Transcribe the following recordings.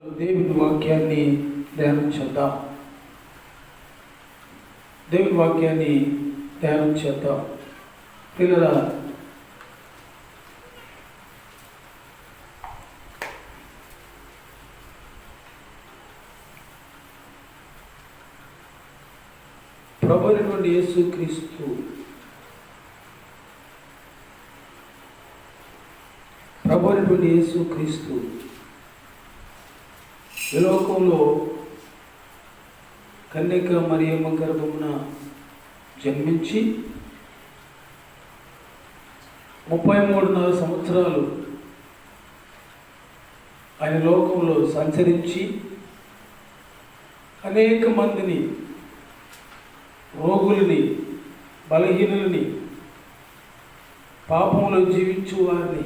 దేవుని వాక్యాన్ని ధ్యానం చేద్దాం. దేవుని వాక్యాన్ని ధ్యానం చేద్దాం. పిల్లల ప్రభు అయినటువంటి యేసుక్రీస్తు ఈ లోకంలో కన్యక మరియమ్మ గర్భమున జన్మించి 33.5 సంవత్సరాలు ఆయన లోకంలో సంచరించి అనేక మందిని, రోగులని, బలహీనులని, పాపంలో జీవించు వారిని,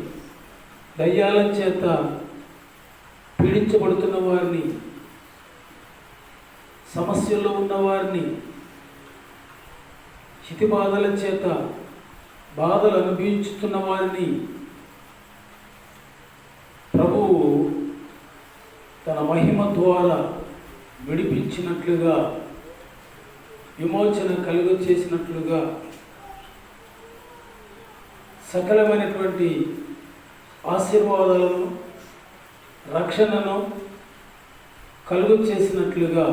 దయ్యాల చేత పీడించబడుతున్న వారిని, సమస్యల్లో ఉన్నవారిని, చితి బాధల చేత బాధలు అనుభవించుతున్న వారిని ప్రభువు తన మహిమ ద్వారా విడిపించినట్లుగా, విమోచన కలుగచేసినట్లుగా, సకలమైనటువంటి ఆశీర్వాదాలను, రక్షణను కలుగు చేసినట్లుగా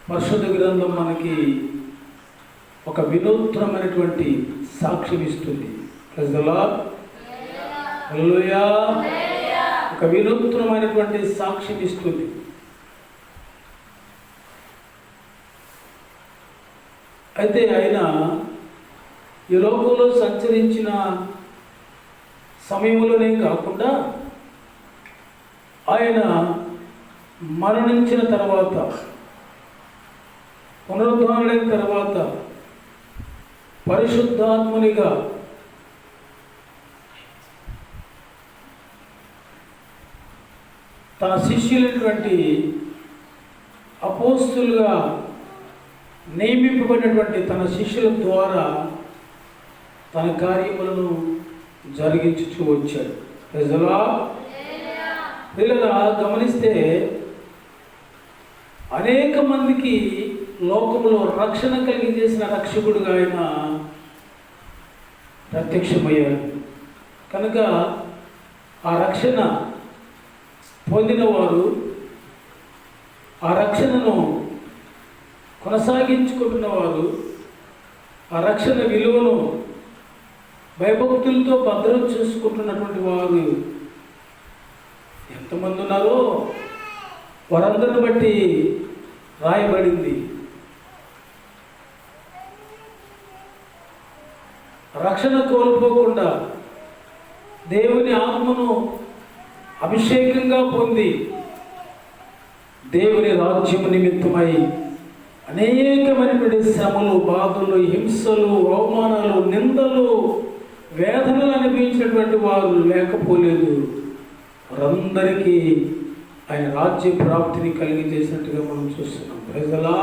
పరిశుద్ధ గ్రంథం మనకి ఒక వినూత్నమైనటువంటి సాక్ష్యం ఇస్తుంది. హల్లెలూయా. ఒక వినూత్నమైనటువంటి సాక్ష్యం ఇస్తుంది. అయితే ఆయన ఈ లోకంలో సంచరించిన సమయంలోనే కాకుండా ఆయన మరణించిన తర్వాత, పునరుద్ధానుడైన తర్వాత పరిశుద్ధాత్మునిగా తన శిష్యులైనటువంటి అపోస్తులుగా నియమింపబడినటువంటి తన శిష్యుల ద్వారా తన కార్యములను జరిగించుచూ వచ్చాడు. పిల్లలా గమనిస్తే అనేక మందికి లోకంలో రక్షణ కలిగజేసిన రక్షకుడుగా ఆయన ప్రత్యక్షమయ్యాడు. కనుక ఆ రక్షణ పొందిన వారు ఆ రక్షణను కొనసాగించుకుంటున్న వారు ఆ రక్షణ విలువను భయభక్తులతో భద్రం చేసుకుంటున్నటువంటి వారు ఎంతమంది ఉన్నారో వారందరిని బట్టి రాయబడింది. రక్షణ కోల్పోకుండా దేవుని ఆత్మను అభిషేకంగా పొంది దేవుని రాజ్యము నిమిత్తమై అనేకమైనటువంటి శ్రమలు, బాధలు, హింసలు, అవమానాలు, నిందలు, వేదనలు అనుభవించినటువంటి వారు లేకపోలేదు. వారందరికీ ఆయన రాజ్య ప్రాప్తిని కలిగజేసినట్టుగా మనం చూస్తున్నాం. ప్రజలా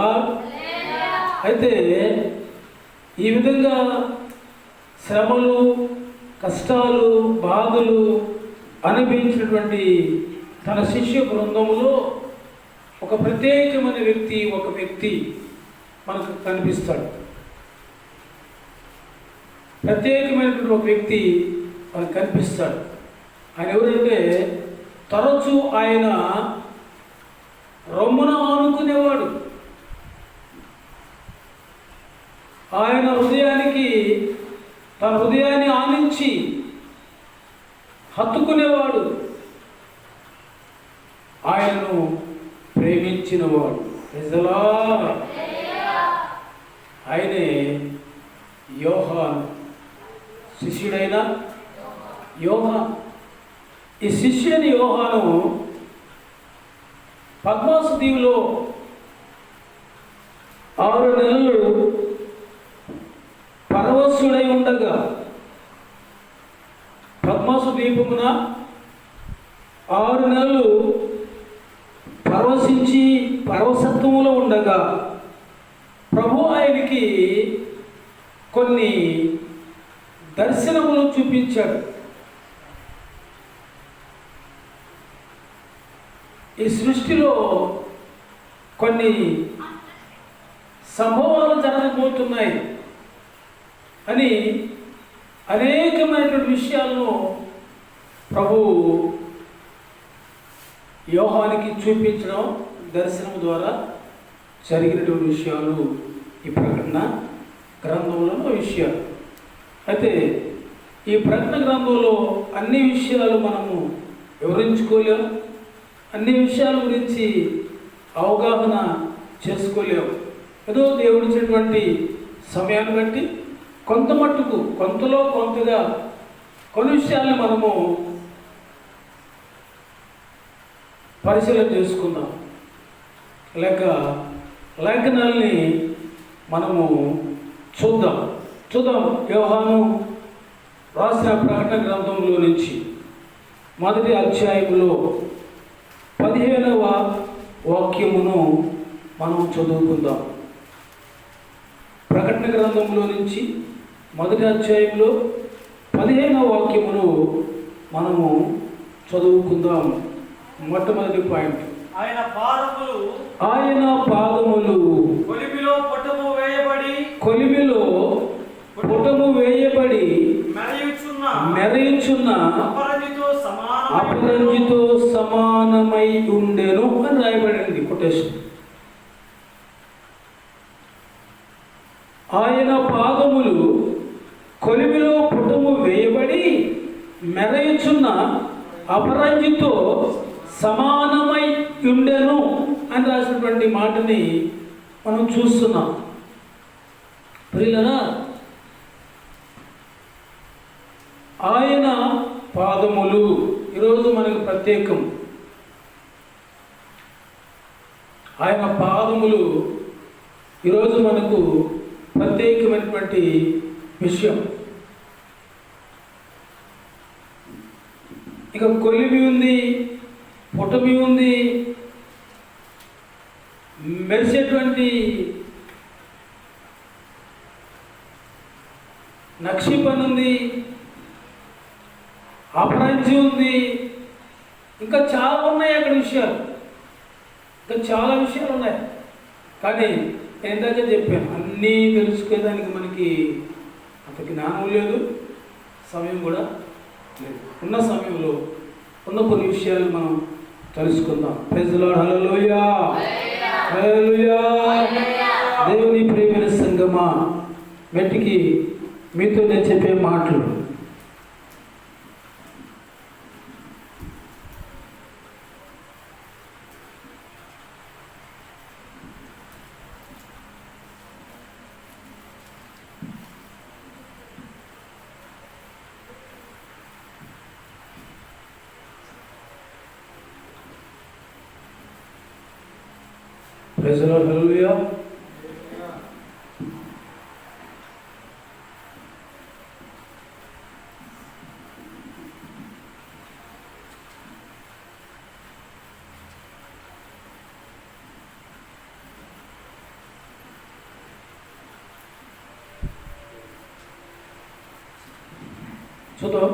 అయితే ఈ విధంగా శ్రమలు, కష్టాలు, బాధలు అనుభవించినటువంటి తన శిష్య బృందములో ఒక ప్రత్యేకమైన వ్యక్తి మనకు కనిపిస్తాడు. ప్రత్యేకమైనటువంటి ఒక వ్యక్తి మనకు కనిపిస్తాడు. ఆయన ఎవరంటే తరచూ ఆయన రొమ్మున ఆనుకునేవాడు. ఆయన తన హృదయాన్ని ఆనించి హత్తుకునేవాడు. ఆయనను ప్రేమించినవాడు. ఆయనే యోహాను, శిష్యుడైన యోహాను. ఈ శిష్యుని యోహాను పద్మాసు దీవిలో 6 నెలలు పరవశుడై ఉండగా, పద్మాసు దీపమున 6 నెలలు పరవశించి పరవశత్వములో ఉండగా ప్రభు ఆయనకి కొన్ని దర్శనములు చూపించాడు. ఈ సృష్టిలో కొన్ని సంభవాలు జరగబోతున్నాయి అని అనేకమైనటువంటి విషయాలను ప్రభు యోహానికి చూపించడం దర్శనం ద్వారా జరిగినటువంటి విషయాలు ఈ ప్రకటన గ్రంథంలో విషయాలు. అయితే ఈ ప్రకటన గ్రంథంలో అన్ని విషయాలు మనము వివరించుకోలేము, అన్ని విషయాల గురించి అవగాహన చేసుకోలేము. ఏదో దేవుడిచ్చినటువంటి సమయాన్ని బట్టి కొంత మట్టుకు కొంతలో కొంతగా కొన్ని విషయాల్ని మనము పరిశీలన చేసుకుందాం, లేక లేఖనాల్ని మనము చూద్దాం. యోహాను రాసిన ప్రకటన గ్రంథంలో నుంచి మొదటి అధ్యాయంలో 15వ వాక్యమును మనం చదువుకుందాం. ప్రకటన గ్రంథంలో నుంచి మొదటి అధ్యాయంలో 15వ వాక్యమును మనము చదువుకుందాం. మొట్టమొదటి పాయింట్, ఆయన పాదములు కొలిమిలో పుటము వేయబడి మెరయుచున్న అపరంజితో సమానమై ఉండెను అని రాయబడింది కొటేషన్. ఆయన పాదములు కొలిమిలో పుటము వేయబడి మెరయుచున్న అపరంజితో సమానమై ఉండెను అని రాసినటువంటి మాటని మనం చూస్తున్నాం. ప్రియులారా, ఆయన పాదములు ఈరోజు మనకు ప్రత్యేకం. ఆయన పాదములు ఈరోజు మనకు ప్రత్యేకమైనటువంటి విషయం. ఇక కొలిమి ఉంది, పుటమి ఉంది, మెరిసేటువంటి నక్షి పని ఉంది, అపరంజి ఉంది, ఇంకా చాలా ఉన్నాయి అక్కడ విషయాలు. ఇంకా చాలా విషయాలు ఉన్నాయి. కానీ నేను ఇందాక చెప్పాను, అన్నీ తెలుసుకునేదానికి మనకి అంత జ్ఞానం లేదు, సమయం కూడా లేదు. ఉన్న సమయంలో ఉన్న కొన్ని విషయాలు మనం తెలుసుకుందాం. Praise the Lord. Hallelujah, hallelujah. దేవుని ప్రియమైన సంగమా, మెట్టికి మీతో నేను చెప్పే మాటలు ప్రైజ్ ది లార్డ్. హల్లెలూయా. చూద్దాం.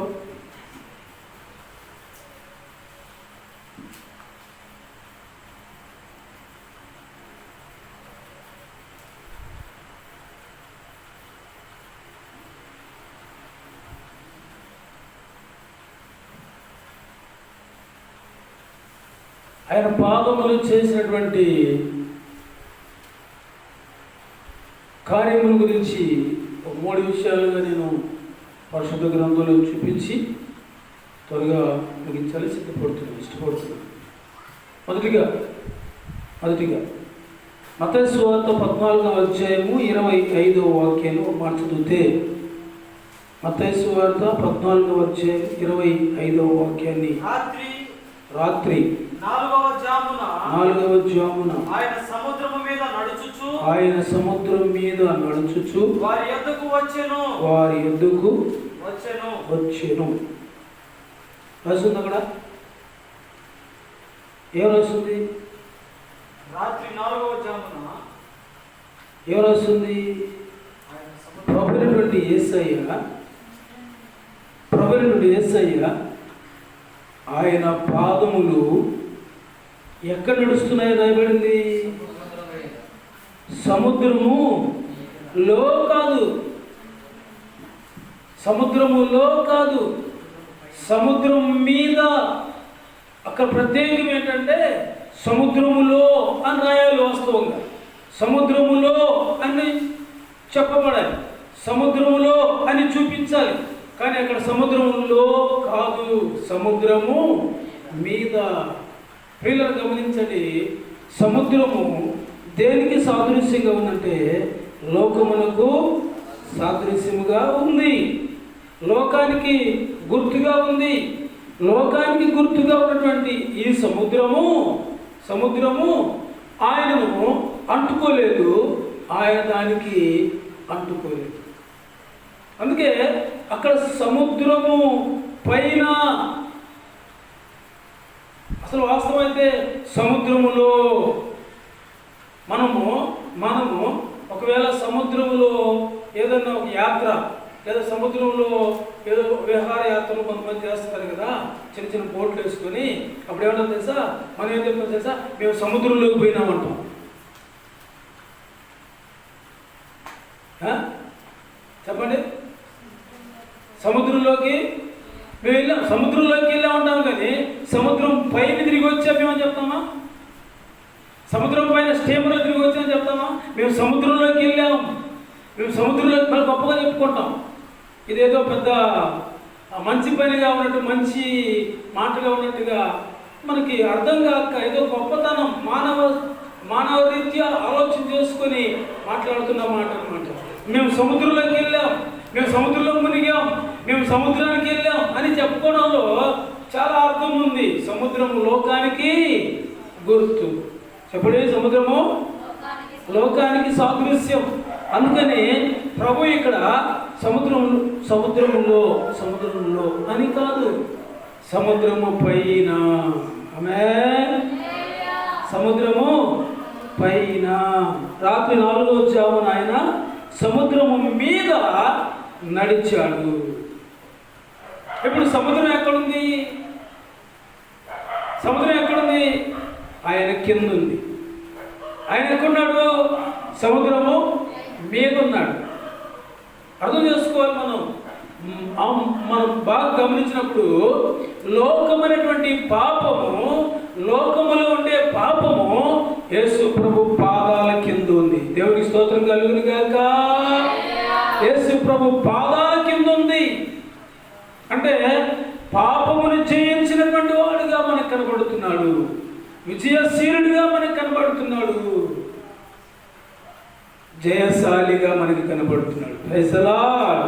ఆయన పాదములు చేసినటువంటి కార్యముల గురించి 3 విషయాలుగా నేను పరిశుద్ధ గ్రంథంలో చూపించి త్వరగా ముగించాలి ఇష్టపడుతున్నాను. మొదటిగా మత్తయి సువార్త 14వ అధ్యాయము 25వ వాక్యాన్ని మాట చదివితే, మత్తయి సువార్త 14వ అధ్యాయం 25వ వాక్యాన్ని, రాత్రి 4వ జామున ఆయన సముద్రం మీద నడుచుచు వారి యొద్దకు వచ్చెను. రాస్తుంది అక్కడ, ఏం రాస్తుంది? రాత్రి 4వ జామున ఏం రాస్తుంది? ప్రభువైనటువంటి యేసయ్య ఆయన పాదములు ఎక్కడ నడుస్తున్నాయో రాయబడింది? సముద్రములో కాదు, సముద్రములో కాదు, సముద్రం మీద. అక్కడ ప్రత్యేకం ఏంటంటే సముద్రములో అని రాయాలి. వాస్తవంగా సముద్రములో అని చెప్పబడాలి, సముద్రములో అని చూపించాలి. కానీ అక్కడ సముద్రములో కాదు, సముద్రము మీద. పిల్లలు గమనించండి, సముద్రము దేనికి సాదృశ్యంగా ఉందంటే లోకమునకు సాదృశ్యముగా ఉంది, లోకానికి గుర్తుగా ఉంది. లోకానికి గుర్తుగా ఉన్నటువంటి ఈ సముద్రము ఆయనను అంటుకోలేదు, ఆయన దానికి అంటుకోలేదు. అందుకే అక్కడ సముద్రము పైన, అసలు వాస్తవమైతే సముద్రములో మనము ఒకవేళ సముద్రములో ఏదన్నా ఒక యాత్ర లేదా సముద్రంలో ఏదో విహార యాత్రలు కొంతమంది చేస్తారు కదా, చిన్న చిన్న బోట్లు వేసుకొని. అప్పుడు ఏమంటారు తెలుసా? మనం ఏం చెప్తాం తెలుసా? మేము సముద్రంలోకి పోయినామంటాం. చెప్పండి, సముద్రంలోకి మేము వెళ్ళాం, సముద్రంలోకి వెళ్ళామంటాం. కానీ సముద్రం పైన తిరిగి వచ్చామేమని చెప్తామా? సముద్రం పైన స్టీమర్లో తిరిగి వచ్చామని చెప్తామా? మేము సముద్రంలోకి వెళ్ళాం, మేము సముద్రంలోకి మళ్ళీ గొప్పగా చెప్పుకుంటాం. ఇదేదో పెద్ద మంచి పనిగా ఉన్నట్టు, మంచి మాటగా ఉన్నట్టుగా మనకి అర్థం కాక ఏదో గొప్పతనం మానవ రీత్యా ఆలోచన చేసుకొని మాట్లాడుతున్న మాట అనమాట. మేము సముద్రంలోకి వెళ్ళాం, మేము సముద్రంలో మునిగాం, మేము సముద్రానికి వెళ్ళాం అని చెప్పుకోవడంలో చాలా అర్థం ఉంది. సముద్రము లోకానికి గుర్తు. చెప్పండి, సముద్రము లోకానికి సాదృశ్యం. అందుకని ప్రభు ఇక్కడ సముద్రములో అని కాదు, సముద్రము పైన. ఆమేన్. సముద్రము పైన. రాత్రి 4వ జామున ఆయన సముద్రము మీద నడిచాడు. ఇప్పుడు సముద్రం ఎక్కడుంది? సముద్రం ఎక్కడుంది? ఆయన కింద ఉంది. ఆయన ఎక్కడున్నాడు? సముద్రము మీద ఉన్నాడు. అర్థం చేసుకోవాలి. మనం బాగా గమనించినప్పుడు లోకమైనటువంటి పాపము, లోకములో ఉండే పాపము యేసు ప్రభు పాదాల కింద ఉంది. దేవునికి స్తోత్రం కలుగును గాక. యేసు ప్రభు పాదాల కింద ఉంది అంటే పాపమును జయించినటువంటి వాడుగా మనకు కనబడుతున్నాడు, విజయశీలుడిగా మనకు కనబడుతున్నాడు, జయశాలిగా మనకి కనబడుతున్నాడు. Praise the Lord.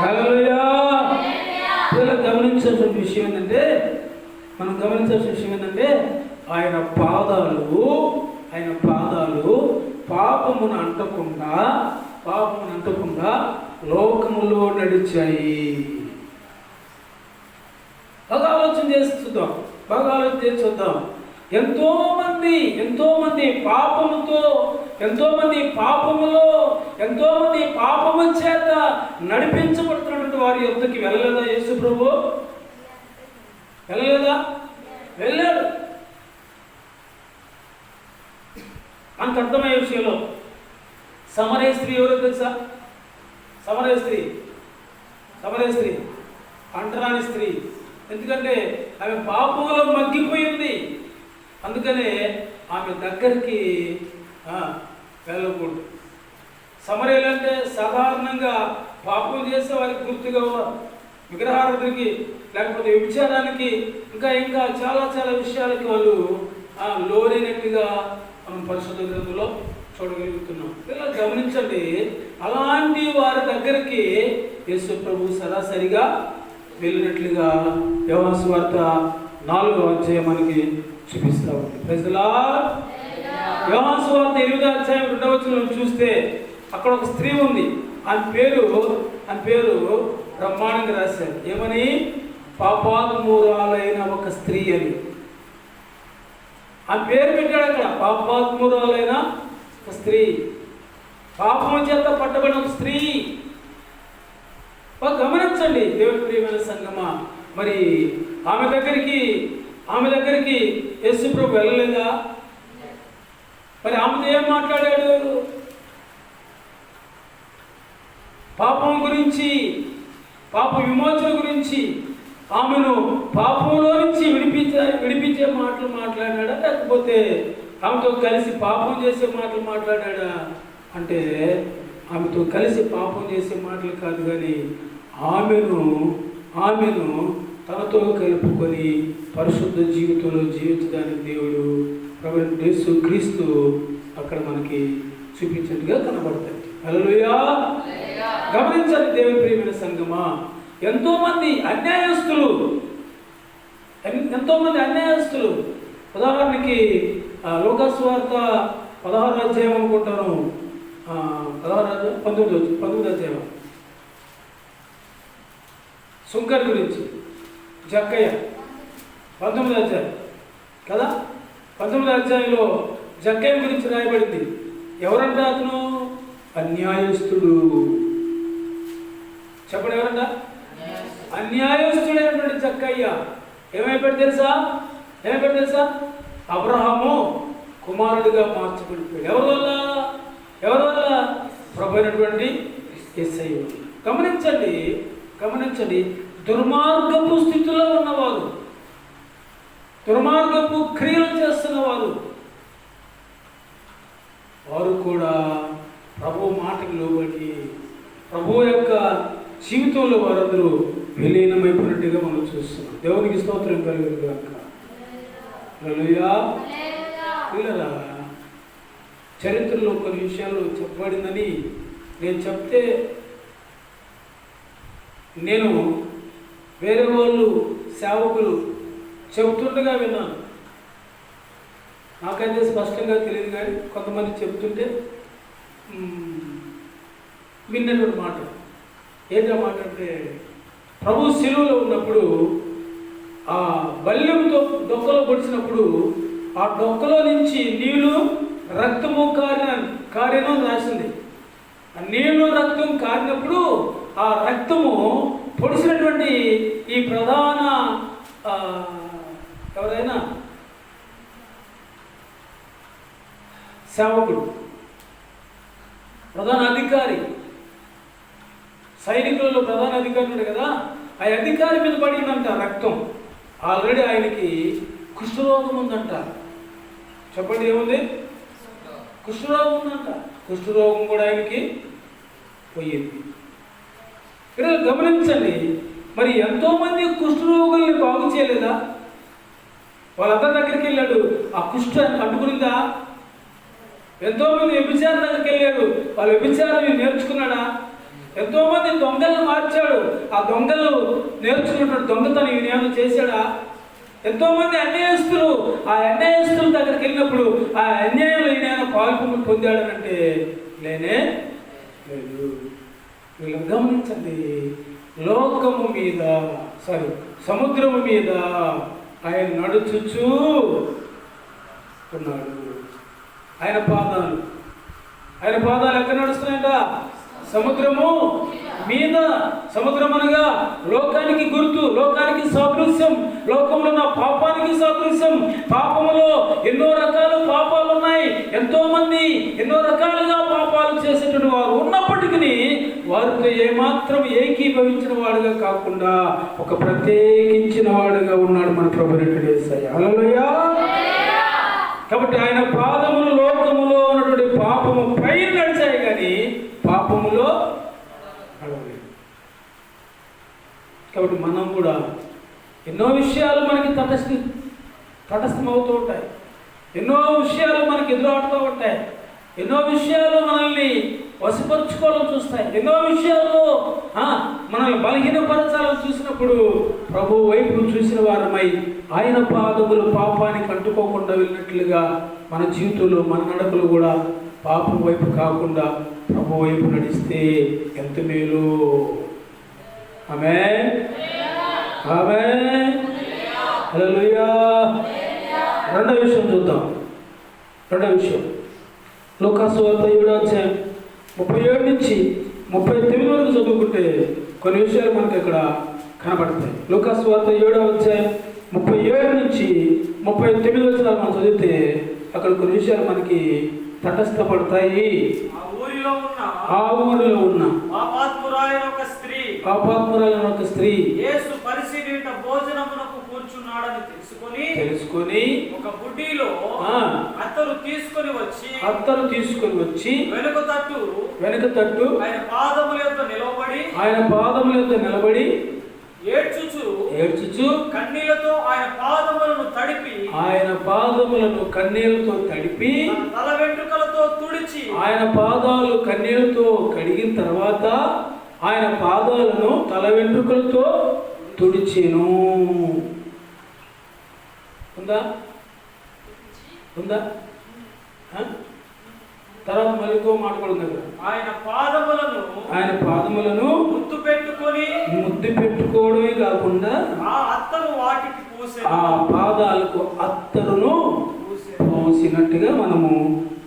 హల్లెలూయా. ఇలా గమనించాల్సిన విషయం ఏంటంటే, ఆయన పాదాలు పాపమును అంటకుండా లోకములో నడిచాయి. బాగా ఆలోచన చేసి చూద్దాం. ఎంతో మంది పాపము చేత నడిపించబడుతున్నటువంటి వారి యొద్దకి వెళ్ళలేదా యేసు ప్రభు? వెళ్ళలేదా? వెళ్ళాడు. అంత అర్థమయ్యే విషయంలో సమరయ స్త్రీ ఎవరో తెలుసా? సమరయ స్త్రీ అంటరాని స్త్రీ. ఎందుకంటే ఆమె పాపంలో మగ్గిపోయింది. అందుకనే ఆమె దగ్గరికి వెళ్ళకూడదు. సమరయులు అంటే సాధారణంగా పాపం చేసే వారికి గుర్తుగా విగ్రహారాధనకి, లేకపోతే వ్యభిచారానికి, ఇంకా చాలా విషయాలకి వాళ్ళు లోనైనట్టుగా మనం పరిశుద్ధ గ్రంథంలో చూడగలుగుతున్నాం. ఇలా గమనించండి, అలాంటి వారి దగ్గరికి యేసు ప్రభు సరాసరిగా వెళ్ళినట్లుగా యోహాను సువార్త 4వ అధ్యాయం మనకి చూపిస్తా ఉంది. Praise the Lord. యోహాను సువార్త 8వ అధ్యాయం 2వ వచనం చూస్తే అక్కడ ఒక స్త్రీ ఉంది. ఆమె పేరు బ్రహ్మాండంగా రాశారు. ఏమని? పాపాత్మురాలైన ఒక స్త్రీ అని ఆ పేరు పెట్టాడు అక్కడ. పాపాత్మురాలైన ఒక స్త్రీ, పాపము చేత పట్టబడిన ఒక స్త్రీ. గమనించండి దేవుని ప్రియమైన సంగమా, మరి ఆమె దగ్గరికి ఆమె దగ్గరికి యేసు ప్రభు వెళ్ళలేదా? మరి ఆమెతో ఏం మాట్లాడాడు? పాపం గురించి, పాప విమోచన గురించి, ఆమెను పాపంలో నుంచి విడిపించే మాటలు మాట్లాడాడా, లేకపోతే ఆమెతో కలిసి పాపం చేసే మాటలు మాట్లాడాడా? అంటే ఆమెతో కలిసి పాపం చేసే మాటలు కాదు, కానీ ఆమెను తనతో కలుపుకొని పరిశుద్ధ జీవితంలో జీవించడానికి దేవుడు ప్రభువైన యేసు క్రీస్తు అక్కడ మనకి చూపించినట్టుగా కనబడతాయి. హల్లెలూయా. గమనించాలి దేవుని ప్రియమైన సంగమా, ఎంతోమంది అన్యాయస్తులు ఉదాహరణకి లూకాసు వార్త 16వ అధ్యాయం అనుకుంటాను, 19వ అధ్యాయం సుంకర్ గురించి, జక్కయ్య 19వ అధ్యాయం కదా. 19వ అధ్యాయంలో జక్కయ్య గురించి రాయబడింది. ఎవరంట అతను? అన్యాయస్తుడు. చెప్పండి, ఎవరంట? అన్యాయస్తుడైనటువంటి జక్కయ్య ఏమైపోయాడు తెలుసా? అబ్రహాము కుమారుడిగా మార్చబడిపోయాడు. ఎవరి వల్ల? ప్రభు అయినటువంటి యేసయ్య. గమనించండి, దుర్మార్గపు స్థితిలో ఉన్నవారు, దుర్మార్గపు క్రియలు చేస్తున్నవారు, వారు కూడా ప్రభు మాటకు లోబడి ప్రభు యొక్క జీవితంలో వారందరూ విలీనమైపోయినట్టుగా మనం చూస్తున్నాం. దేవునికి స్తోత్రం కలుగును గాక. హల్లెలూయా. పిల్లరా, చరిత్రలో కొన్ని విషయాలు చెప్పబడిందని నేను చెప్తే నేను వేరే వాళ్ళు సేవకులు చెబుతుండగా విన్నాను. నాకైతే స్పష్టంగా తెలియదు, కానీ కొంతమంది చెబుతుంటే విన్నటువంటి మాట. ఏంటో మాట అంటే, ప్రభు శిలువలో ఉన్నప్పుడు ఆ బల్యంతో డొక్కలో పొడిచినప్పుడు ఆ డొక్కలో నుంచి నీళ్లు రక్తము కారిన రాసింది. ఆ నీళ్లు రక్తం కారినప్పుడు ఆ రక్తము పొడిచినటువంటి ఈ ప్రధాన ఎవరైనా సేవకుడు, ప్రధాన అధికారి, సైనికులలో ప్రధాన అధికారి ఉన్నాడు కదా, ఆ అధికారి మీద పడిందంట రక్తం. ఆల్రెడీ ఆయనకి కుష్ఠరోగం ఉందంట. చెప్పండి, ఏముంది? కుష్ఠరోగం ఉందంట. కుష్ఠరోగం కూడా ఆయనకి పోయింది. ఇక్కడ గమనించండి, మరి ఎంతోమంది కుష్ఠరోగుల్ని బాగు చేయలేదా? వాళ్ళందరి దగ్గరికి వెళ్ళాడు, ఆ కుష్ఠ అంటుకునిందా? ఎంతోమంది వ్యభిచారం దగ్గరికి వెళ్ళాడు, వాళ్ళ వ్యభిచారం నేర్చుకున్నాడా? ఎంతోమంది దొంగలను మార్చాడు, ఆ దొంగలు నేర్చుకున్నటువంటి దొంగతనం ఈయన చేశాడా? ఎంతోమంది అన్యాయస్తులు, ఆ అన్యాయస్తుల దగ్గరికి వెళ్ళినప్పుడు ఆ అన్యాయంలో ఈయన పాల్పొంగు పొందాడనంటే లేనే లేదు. వీళ్ళు గమనించండి, సముద్రము మీద ఆయన నడుచుచూ ఉన్నాడు. ఆయన పాదాలు ఎక్కడ నడుస్తున్నాయంట? సముద్రము మీద. సముద్రం అనగా లోకానికి గుర్తు, లోకానికి సాదృశ్యం, లోకంలో ఉన్న పాపానికి సాదృశ్యం. పాపములో ఎన్నో రకాల పాపాలు ఉన్నాయి. ఎంతోమంది ఎన్నో రకాలుగా పాపాలు చేసేటువంటి వారు ఉన్నప్పటికీ వారితో ఏమాత్రం ఏకీభవించిన వాడుగా కాకుండా ఒక ప్రత్యేకించిన వాడుగా ఉన్నాడు మన ప్రభువైన యేసయ్య. హల్లెలూయా. కాబట్టి ఆయన పాదములు లోకములో ఉన్నటువంటి పాపము పైన నడిచాయి, కానీ పాపములో నడవలేదు. కాబట్టి మనం కూడా ఎన్నో విషయాలు మనకి తటస్థమవుతూ ఉంటాయి, ఎన్నో విషయాలు మనకి ఎదురాడుతూ ఉంటాయి, ఎన్నో విషయాలు మనల్ని వశపరుచుకోవాలని చూస్తాయి, ఎన్నో విషయాల్లో మనల్ని బలహీనపరచాలని చూసినప్పుడు ప్రభు వైపు చూసిన వారమై ఆయన పాదములు పాపానికి అంటుకోకుండా వెళ్ళినట్లుగా మన జీవితంలో మన నడకలు కూడా పాపం వైపు కాకుండా ప్రభు వైపు నడిస్తే ఎంత మేలు. ఆమేన్, ఆమేన్, హల్లెలూయా. రెండో విషయం చూద్దాం. రెండో విషయం లూకాసు వార్త 7వ అధ్యాయం 37 నుంచి 39 వరకు చదువుకుంటే కొన్ని విషయాలు మనకి ఇక్కడ కనబడతాయి. లూకాసు వార్త 7వ అధ్యాయం 37 నుంచి నుంచి 39 మనం చదివితే అక్కడ కొన్ని విషయాలు మనకి తటస్థపడతాయి. ఆ ఊరిలో ఉన్న పాపాత్మురాలైన ఒక స్త్రీ యేసు పరిశీలిత భోజనమునకు కూర్చున్నాడని తెలుసుకొని ఒక బుడ్డిలో అత్తరు తీసుకొని వచ్చి వెనుక తట్టు ఆయన పాదముల యొద్ద నిలబడి ఏడ్చుచు కన్నీళ్లతో ఆయన పాదములను తడిపి తల వెంట్రుకలతో తుడిచి ఆయన పాదాలు కన్నీళ్లతో కడిగిన తర్వాత ఆయన పాదాలను తల వెంట్రుకలతో తుడిచెను. ఉందా తర్వాత మళ్ళీకో మాట్లాడుతుంది కదా, ఆయన పాదములను ముద్దు పెట్టుకోవడమే కాకుండా ఆ పాదాలకు అత్తరును పోసినట్టుగా మనము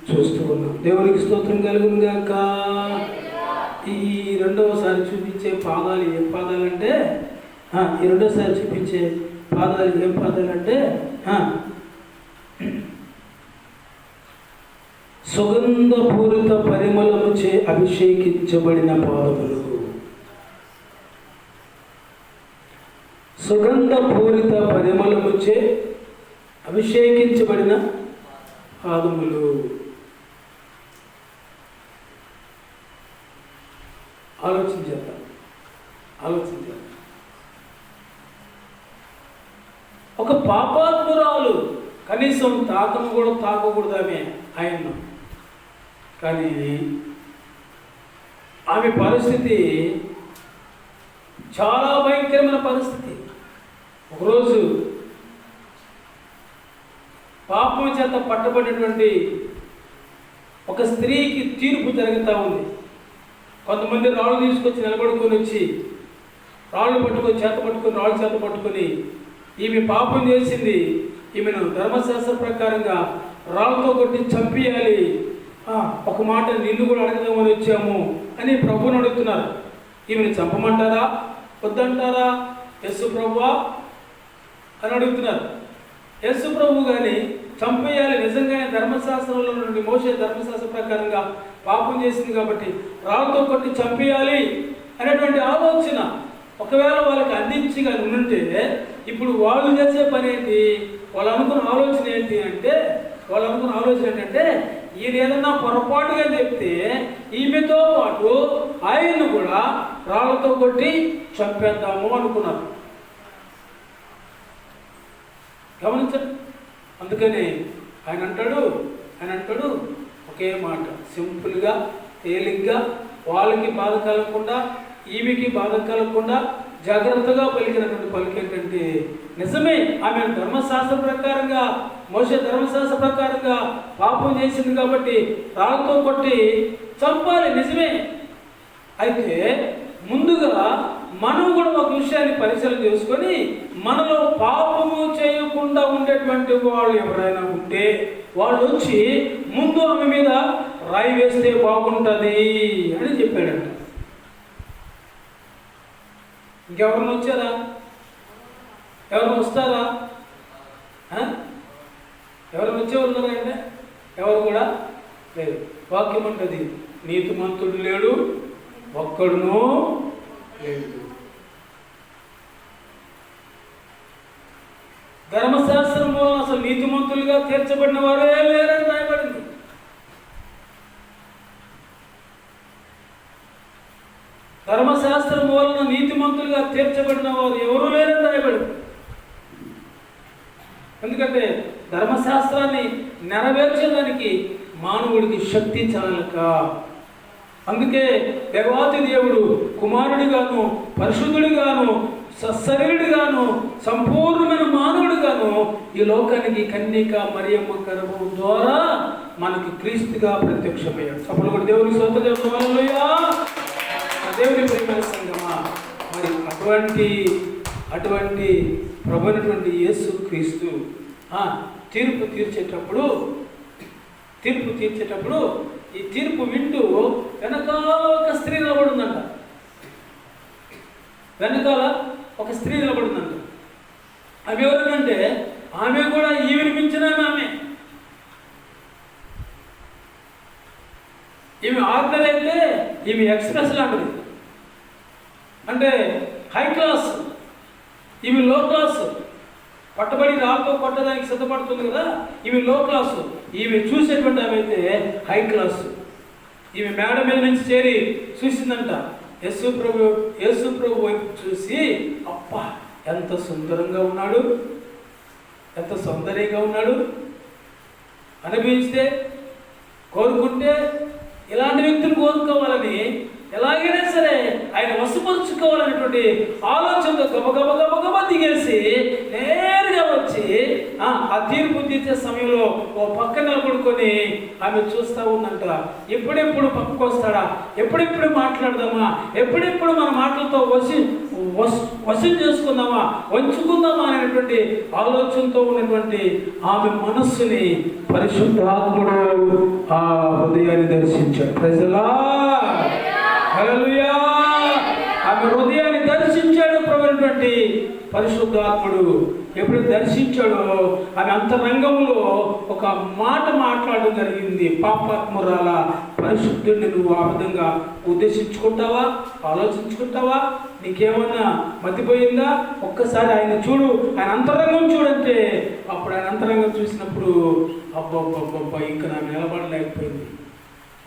చూస్తూ ఉన్నాం. దేవునికి స్తోత్రం కలుగును గాక. ఈ రెండవసారి చూపించే పాదాలు ఏం పాదాలంటే సుగంధపూరిత పరిమళముచే అభిషేకించబడిన పాదములు. సుగంధపూరిత పరిమళముచే అభిషేకించబడిన పాదములు. ఆలోచించేద్దాం. ఒక పాపాత్మురాలు కనీసం తాకకూడదు ఆయన్ను. కానీ ఆమె పరిస్థితి చాలా భయంకరమైన పరిస్థితి. ఒకరోజు పాపం చేత పట్టబడినటువంటి ఒక స్త్రీకి తీర్పు జరుగుతూ ఉంది. కొంతమంది రాళ్ళు తీసుకొచ్చి నిలబడుకొని వచ్చి రాళ్ళు చేత పట్టుకొని ఈమె పాపం చేసింది, ఈమెను ధర్మశాస్త్ర ప్రకారంగా రాళ్ళతో కొట్టి చంపేయాలి, ఒక మాట నిన్ను కూడా అడగదామని వచ్చాము అని ప్రభువుని అడుగుతున్నారు. ఈమెను చంపమంటారా వద్దంటారా యేసు ప్రభువా అని అడుగుతున్నారు. యేసు ప్రభు కానీ చంపేయాలి, నిజంగానే ధర్మశాస్త్రంలో నుండి మోషే ధర్మశాస్త్ర ప్రకారంగా పాపం చేసింది కాబట్టి రాళ్ళతో కొట్టి చంపేయాలి అనేటువంటి ఆలోచన ఒకవేళ వాళ్ళకి అందించి కానీ ఉంటే, ఇప్పుడు వాళ్ళు చేసే పని ఏంటి, వాళ్ళు అనుకున్న ఆలోచన ఏంటంటే ఈయన ఏదన్నా పొరపాటుగా చెప్తే ఈమెతో పాటు ఆయన్ను కూడా రాళ్ళతో కొట్టి చంపేద్దాము అనుకున్నారు. గమనించండి. అందుకని ఆయన అంటాడు ఒకే మాట, సింపుల్గా తేలిగ్గా, వాళ్ళకి బాధ కలగకుండా ఈమెకి బాధ కలగకుండా జాగ్రత్తగా పలికినటువంటి పలికేంటంటే, నిజమే ఆమె ధర్మశాస్త్ర ప్రకారంగా మోషే ధర్మశాస్త్ర ప్రకారంగా పాపం చేసింది కాబట్టి రాళ్ళతో కొట్టి చంపాలి, నిజమే. అయితే ముందుగా మనం కూడా ఒక విషయాన్ని పరిశీలన చేసుకొని మనలో పాపము చేయకుండా ఉండేటువంటి వాళ్ళు ఎవరైనా ఉంటే వాళ్ళు వచ్చి ముందు ఆమె మీద రాయి వేస్తే బాగుంటుంది అని చెప్పాడంట. ఇంకెవరైనా వచ్చారా? ఎవరైనా వస్తారా? ఎవరైనా వచ్చేవాళ్ళు ఉన్నారంటే ఎవరు కూడా లేదు. వాక్యం అంటది, నీతిమంతుడు లేడు, ఒక్కడునూ లేదు. ధర్మశాస్త్రం వలన అసలు నీతిమంతులుగా తీర్చబడిన వారే లేరని రాయబడింది. ధర్మశాస్త్రం వలన నీతిమంతులుగా తీర్చబడిన వారు ఎవరూ లేరని రాయబడింది. ఎందుకంటే ధర్మశాస్త్రాన్ని నెరవేర్చడానికి మానవుడికి శక్తి చాలక, అందుకే దేవాతి దేవుడు కుమారుడిగాను పరిశుద్ధుడిగాను సశరీరుడిగాను సంపూర్ణమైన మానవుడిగాను ఈ లోకానికి కన్యక మరియమ్మ గర్భం ద్వారా మనకి క్రీస్తుగా ప్రత్యక్షమయ్యాడు. అప్పుడు కూడా దేవుని స్తోత్రం చెప్తాం. దేవుని ప్రేమ సంగమా, మరి అటువంటి ప్రభువైనటువంటి యేసు క్రీస్తు తీర్పు తీర్చేటప్పుడు ఈ తీర్పు వింటూ వెనకాల ఒక స్త్రీ నిలబడిందంట. ఆమె ఎవరంటే ఆమె కూడా ఈమెను మించిన ఆమె. ఈమె ఆర్డినరీ అయితే ఈమె ఎక్స్ప్రెస్ లాంటిది, అంటే హై క్లాస్. ఈమె లో క్లాస్, పట్టబడి రాళ్ళతో కొట్టడానికి సిద్ధపడుతుంది కదా, ఈమె లో క్లాసు. ఈమె చూసేటువంటి ఆమె అయితే హై క్లాస్. ఈమె మేడ మీద నుంచి చేరి చూసిందంట. యేసు ప్రభు వైపు చూసి, అబ్బా ఎంత సుందరంగా ఉన్నాడు, ఎంత సౌందర్యంగా ఉన్నాడు అనిపిస్తే, కోరుకుంటే ఇలాంటి వ్యక్తులు కోరుకోవాలని, ఎలాగైనా సరే ఆయన వశపరుచుకోవాలనేటువంటి ఆలోచనతో గబగబ దిగేసి నేరుగా వచ్చి ఆ తీర్పు తీర్చే సమయంలో ఓ పక్క నిలబడుకొని ఆమె చూస్తూ ఉందంట. ఎప్పుడెప్పుడు పక్కకు వస్తాడా, ఎప్పుడెప్పుడు మాట్లాడదామా, ఎప్పుడెప్పుడు మన మాటలతో వశం చేసుకుందామా, వంచుకుందామా అనేటువంటి ఆలోచనతో ఉన్నటువంటి ఆమె మనస్సుని పరిశుద్ధాత్ముడు ఆ హృదయాన్ని దర్శించాడు. ప్రజలా హల్లెలూయా. ఆమె హృదయాన్ని దర్శించాడు ప్రభువైనటువంటి పరిశుద్ధాత్ముడు. ఎప్పుడు దర్శించాడో ఆమె అంతరంగంలో ఒక మాట మాట్లాడడం జరిగింది. పాపాత్మురాల, పరిశుద్ధుడిని నువ్వు ఆ విధంగా ఉద్దేశించుకుంటావా, ఆలోచించుకుంటావా? నీకేమన్నా మతిపోయిందా? ఒక్కసారి ఆయన చూడు, ఆయన అంతరంగం చూడంటే అప్పుడు ఆయన అంతరంగం చూసినప్పుడు అబ్బబ్బబ్బబ్బా ఇంకా ఆమె నిలబడలేకపోయింది,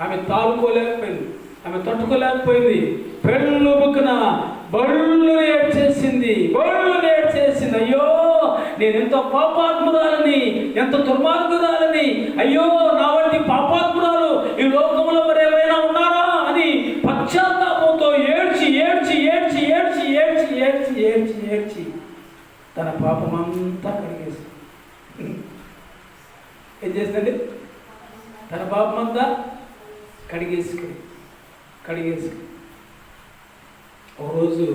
ఆమె తాలుకోలేకపోయింది, ఆమె తట్టుకోలేకపోయింది. పెళ్ళు బుక్కున బళ్ళు ఏడ్చేసింది. అయ్యో నేను ఎంత పాపాత్మురాలని, ఎంత దుర్మార్గురాలని, అయ్యో నా వంటి పాపాత్మురాలు ఈ లోకంలో మరి ఎవరైనా ఉన్నారా అని పశ్చాత్తాపంతో ఏడ్చి తన పాపమంతా కడిగేసి ఏం చేసిందండి? తన పాపమంతా కడిగేసి ఒకరోజు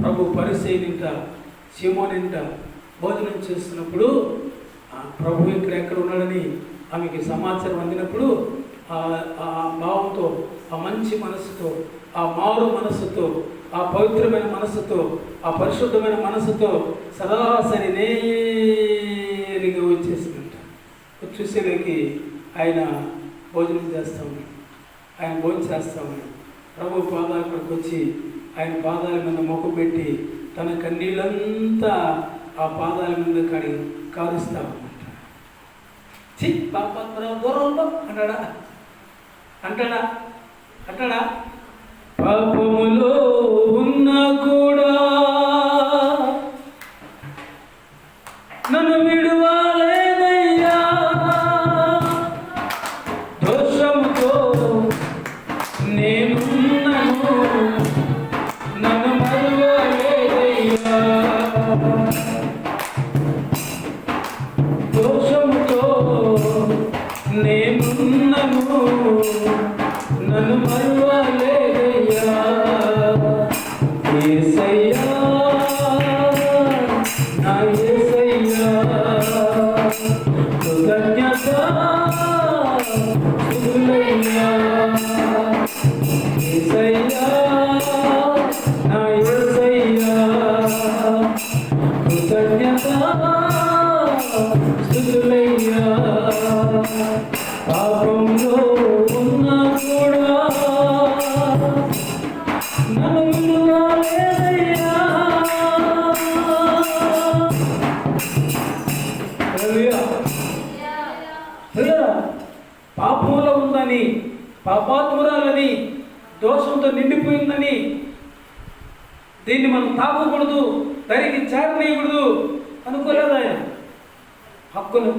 ప్రభు పరిసయ్యునింట, సీమోనింట భోజనం చేస్తున్నప్పుడు ప్రభు ఎక్కడ ఉన్నాడని ఆమెకి సమాచారం అందినప్పుడు ఆ భావంతో, ఆ మంచి మనసుతో, ఆ మారు మనసుతో, ఆ పవిత్రమైన మనసుతో, ఆ పరిశుద్ధమైన మనసుతో సరాసరి నేరుగా వచ్చేసిందంట. చూసేదానికి ఆయన భోజనం చేస్తూ ఉన్నాడు, ఆయన భోజనం చేస్తూ ఉన్నాడు. ప్రభు పాదాల ఇక్కడికి వచ్చి ఆయన పాదాల మీద ముఖం పెట్టి తన కన్నీళ్ళంతా ఆ పాదాల మీద కారుస్తా ఉన్నట. చి పాపాత్మరావు దూరంలో అంటాడా? పాపములో ఉన్నా కూడా నన్ను విడువలేదయ్యా, దోషముతో నేనున్నాను, నన్ను మరువలేదయ్యా, దోషముతో నేనున్నాను, నన్ను మరువలేదయ్యా. యేసయ్యా నా యేసయ్యా, కృతజ్ఞత స్తుతులయ్యా. యేసయ్యా నా యేసయ్యా, కృతజ్ఞత స్తుతులయ్యా. పాపంలో ఉన్నా కూడా నన్ను విడువలేదయ్యా. పాపంలో ఉందని, పాపాత్మురాలని, దోషంతో నిండిపోయిందని, దీన్ని మనం తాకూడదు, దానికి చేరనీయకూడదు అనుకోలేదు. ఆయన హక్కును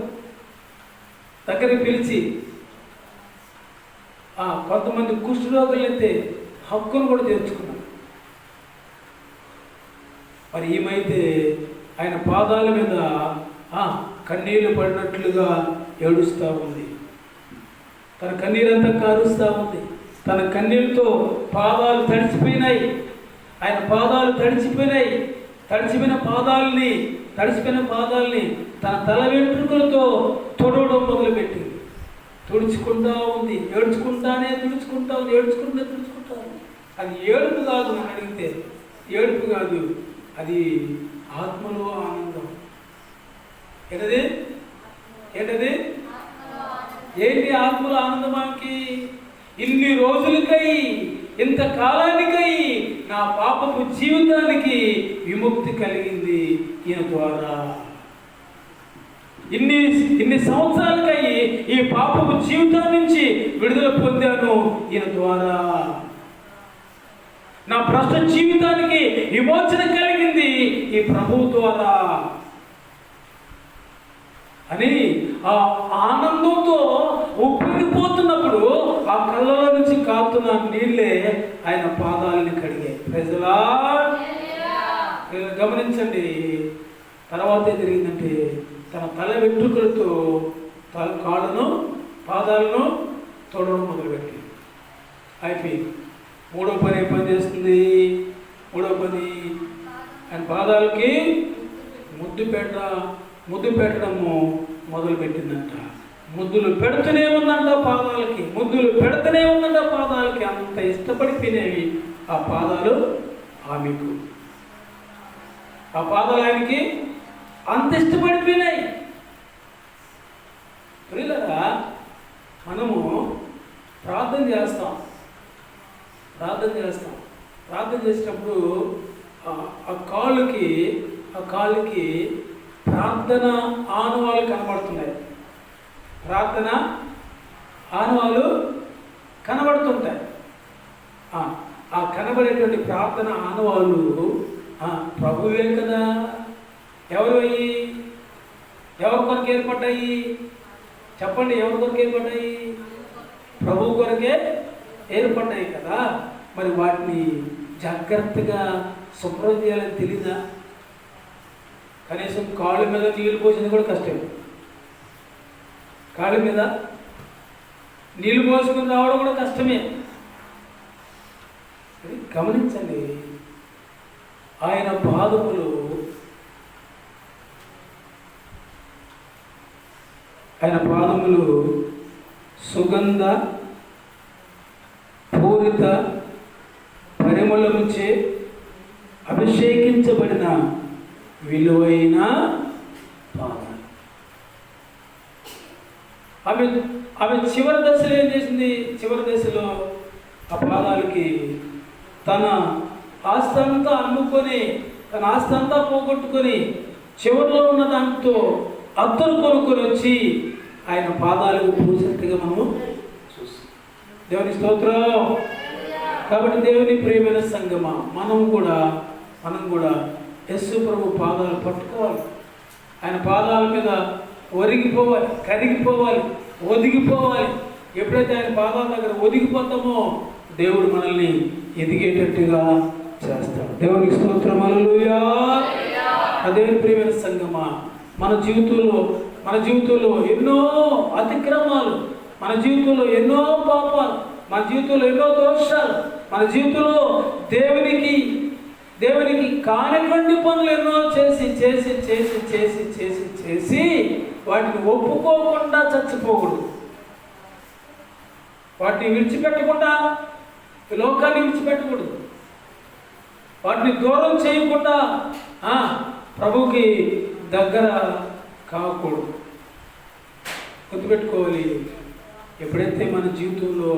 దగ్గరికి పిలిచి కొంతమంది కుష్ఠరోగులైతే హక్కును కూడా తెచ్చుకున్నాడు. మరి ఏమైతే ఆయన పాదాల మీద కన్నీళ్లు పడినట్లుగా ఏడుస్తూ ఉంది, తన కన్నీరంతా కారుస్తూ ఉంది. తన కన్నీళ్ళతో పాదాలు తడిచిపోయినాయి, ఆయన పాదాలు తడిచిపోయినాయి. తడిచిపోయిన పాదాలని తన తల వెంట్రుకలతో తొడవడం మొదలుపెట్టింది. తుడుచుకుంటా ఉంది, ఏడ్చుకుంటానే తుడుచుకుంటా ఉంది. అది ఏడుపు కాదు, నన్ను అడిగితే ఏడుపు కాదు, అది ఆత్మలో ఆనందం. ఏంటది ఏంటది ఏంటి ఆత్మలో ఆనందమానికి? ఇన్ని రోజులకై, ఇంత కాలానికై నా పాపపు జీవితానికి విముక్తి కలిగింది ఈయన ద్వారా. ఇన్ని సంవత్సరాలకై ఈ పాపపు జీవితం నుంచి విడుదల పొందాను ఈయన ద్వారా. నా భ్రష్ట జీవితానికి విమోచన కలిగింది ఈ ప్రభువు ద్వారా అని ఆ ఆనందంతో ఉప్పొంగిపోతున్నప్పుడు ఆ కళ్ళలో నుంచి కాస్తున్న నీళ్ళే ఆయన పాదాలని కడిగాయి. ప్రజలా గమనించండి. తర్వాత ఏం జరిగిందంటే తన తల వెంట్రుకలతో కాళ్ళను పాదాలను తోడడం మొదలుపెట్టి అయిపోయింది. మూడో పని ఏం పని చేస్తుంది? మూడో పని ఆయన పాదాలకి ముద్దు పెట్టడము మొదలు పెట్టిందంట. ముద్దులు పెడుతూనే ఉందంట పాదాలకి, ముద్దులు పెడుతూనే ఉందంట పాదాలకి. అంత ఇష్టపడిపోయినవి ఆ పాదాలు ఆమెకు, ఆ పాదాలు ఆయనకి అంత ఇష్టపడిపోయినాయి. ప్రియులారా, మనము ప్రార్థన చేస్తాం. ప్రార్థన చేసేటప్పుడు ఆ కాళ్ళకి ప్రార్థన ఆనవాళ్ళు కనబడుతున్నాయి. ప్రార్థన ఆనవాళ్ళు కనబడుతుంటాయి. ఆ కనబడేటువంటి ప్రార్థన ఆనవాళ్ళు ప్రభువే కదా. ఎవరి కొరకు ఏర్పడ్డాయి? చెప్పండి, ఎవరి కొరకు ఏర్పడ్డాయి? ప్రభు కొరకే ఏర్పడ్డాయి కదా. మరి వాటిని జాగ్రత్తగా శుభ్రం చేయాలని తెలీదా? కనీసం కాళ్ళ మీద నీళ్ళు పోసింది కూడా కష్టం. కాళ్ళ మీద నీళ్ళు పోసుకుని రావడం కూడా కష్టమే. గమనించండి, ఆయన పాదములు సుగంధ పూరిత పరిమళముచే అభిషేకించబడిన విలువైన పాదాలు. ఆమె చివరి దశలో ఏం చేసింది? చివరి దశలో ఆ పాదాలకి తన ఆస్తి అంతా అమ్ముకొని, తన ఆస్తి అంతా పోగొట్టుకొని చివరిలో ఉన్న దాంతో అద్దరు కొనుక్కొని వచ్చి ఆయన పాదాలకు పూసినట్టుగా మనము చూస్తాం. దేవుని స్తోత్రం. కాబట్టి దేవుని ప్రియమైన సంగమా, మనం కూడా యేసు ప్రభు పాదాలు పట్టుకోవాలి. ఆయన పాదాల మీద ఒరిగిపోవాలి, కరిగిపోవాలి, ఒదిగిపోవాలి. ఎప్పుడైతే ఆయన పాదాల దగ్గర ఒదిగిపోతామో దేవుడు మనల్ని ఎదిగేటట్టుగా చేస్తాడు. దేవునికి స్తోత్రం. హల్లెలూయా. అదే ప్రియమైన సంగమా, మన జీవితంలో ఎన్నో అతిక్రమాలు, మన జీవితంలో ఎన్నో పాపాలు, మన జీవితంలో ఎన్నో దోషాలు, మన జీవితంలో దేవునికి కానిటువంటి పనులు ఎన్నో చేసి వాటిని ఒప్పుకోకుండా చచ్చిపోకూడదు. వాటిని విడిచిపెట్టకుండా, లోకాన్ని విడిచిపెట్టకూడదు. వాటిని దూరం చేయకుండా ప్రభుకి దగ్గర కాకూడదు. గుర్తుపెట్టుకోవాలి. ఎప్పుడైతే మన జీవితంలో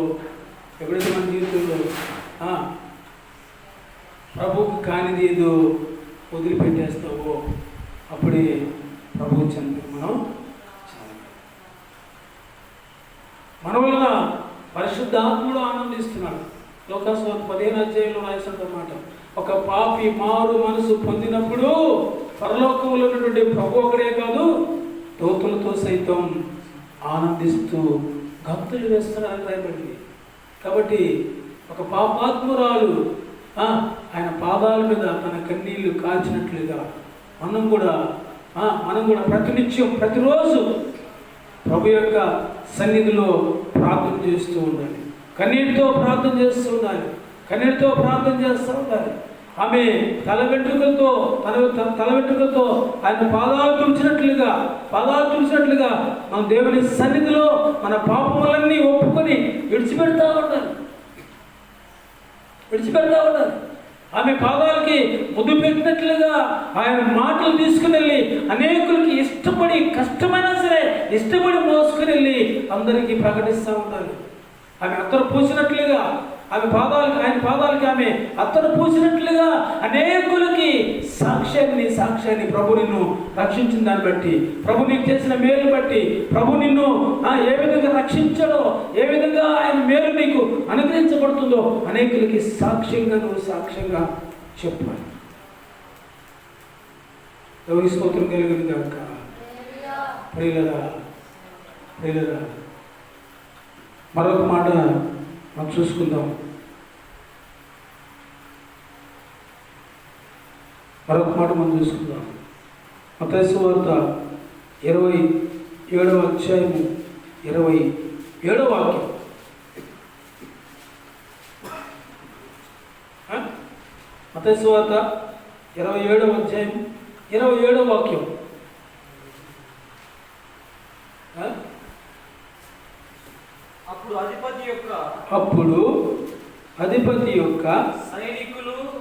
ప్రభువుకి కానిది ఏదో వదిలిపెట్టేస్తావో అప్పుడే ప్రభువు చెంది మన వలన పరిశుద్ధాత్ముడు ఆనందిస్తున్నాడు. లోకాసువార్త 15వ అధ్యాయంలో రాసిన మాట, ఒక పాపి మారు మనసు పొందినప్పుడు పరలోకంలో ఉన్నటువంటి ప్రభు ఒకడే కాదు, దూతలతో సైతం ఆనందిస్తూ గంతులు వేస్తున్నారని రాయబడింది. కాబట్టి ఒక పాపాత్మురాలు ఆయన పాదాల మీద తన కన్నీళ్లు కాల్చినట్లుగా మనం కూడా ప్రతినిత్యం, ప్రతిరోజు ప్రభు యొక్క సన్నిధిలో ప్రార్థన చేస్తూ ఉండాలి. కన్నీటితో ప్రార్థన చేస్తూ ఉండాలి. ఆమె తల వెంట్రుకలతో ఆయన పాదాలు తుడిచినట్లుగా మన దేవుని సన్నిధిలో మన పాపములన్నీ ఒప్పుకొని విడిచిపెడతా ఉండాలి. ఆమె పాదాలకి ముద్దు పెట్టినట్లుగా ఆయన మాటలు తీసుకుని వెళ్ళి అనేకులకి కష్టపడి కష్టమైనా సరే ఇష్టపడి మోసుకుని వెళ్ళి అందరికీ ప్రకటిస్తూ ఉండాలి. ఆమె అత్తరు పూసినట్లుగా ఆయన పాదాలకి ఆమె అత్తరు పూసినట్లుగా అనేకులకి సాక్ష్యాన్ని ప్రభు నిన్ను రక్షించిన దాన్ని బట్టి, ప్రభు నీకు చేసిన మేలు బట్టి, ప్రభు నిన్ను ఏ విధంగా రక్షించాడో, ఏ విధంగా ఆయన మేలు నీకు అనుగ్రహించబడుతుందో అనేకులకి సాక్ష్యంగా చెప్పాలి. ఎవరి స్తోత్రం కలిగింది కాక. ప్రియులరా మరొక మాట మనం చూసుకుందాం. మత్తయి సువార్త 27వ అధ్యాయము 27వ వాక్యం. మత్తయి సువార్త 27వ అధ్యాయం 27వ వాక్యం. అప్పుడు అధిపతి యొక్క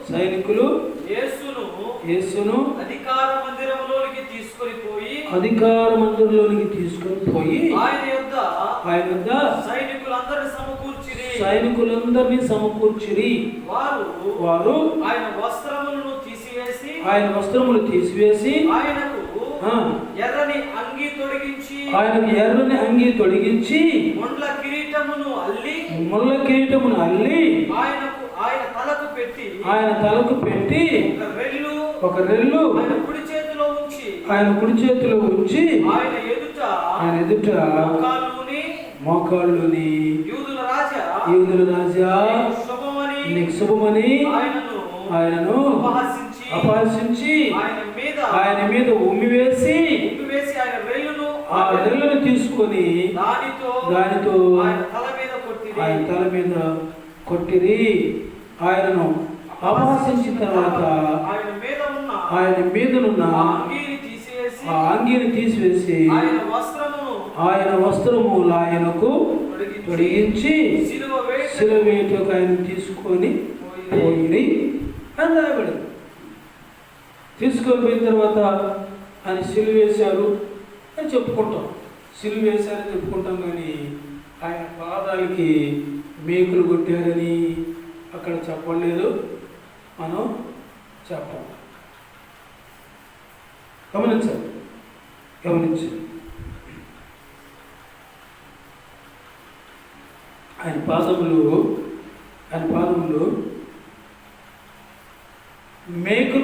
సైనికులు యేసును అధికార మందిరంలోనికి తీసుకొని పోయి ఆయన యొద్ద సైనికులందరినీ సమకూర్చిరి. వారు ఆయన వస్త్రములు తీసివేసి ఆయనకు ఎర్రని అంగీ తొడిగించి ముళ్ళ కిరీటమును అల్లి ఆయన తలకు పెట్టి ఒక రెల్లు ఆయన కుడి చేతిలో ఉంచి ఆయన ఎదుట మోకాళ్ళుని యూదుల రాజా నీకు శుభమని ఆయనను అపహసించి ఆయన మీద ఉమ్మివేసి ఆ రెల్లును తీసుకొని దానితో ఆయన తల మీద కొట్టిరి. ఆయనను అపహసించిన తర్వాత ఆయన మీదనున్న ఆ అంగీని తీసివేసి ఆయన వస్త్రములు ఆయనకు తొడిగించి శిలువ వేటుకు ఆయన తీసుకొని పోయి అని రాయబడింది. తీసుకొని పోయిన తర్వాత ఆయన శిలువ వేశారు అని చెప్పుకుంటాం, శిలువ వేశారని చెప్పుకుంటాం. కానీ ఆయన పాదాలకి మేకులు కొట్టారని అక్కడ చెప్పలేదు, మనం చెప్పాం. గమనించాలి. ఆయన పాదములు మేకు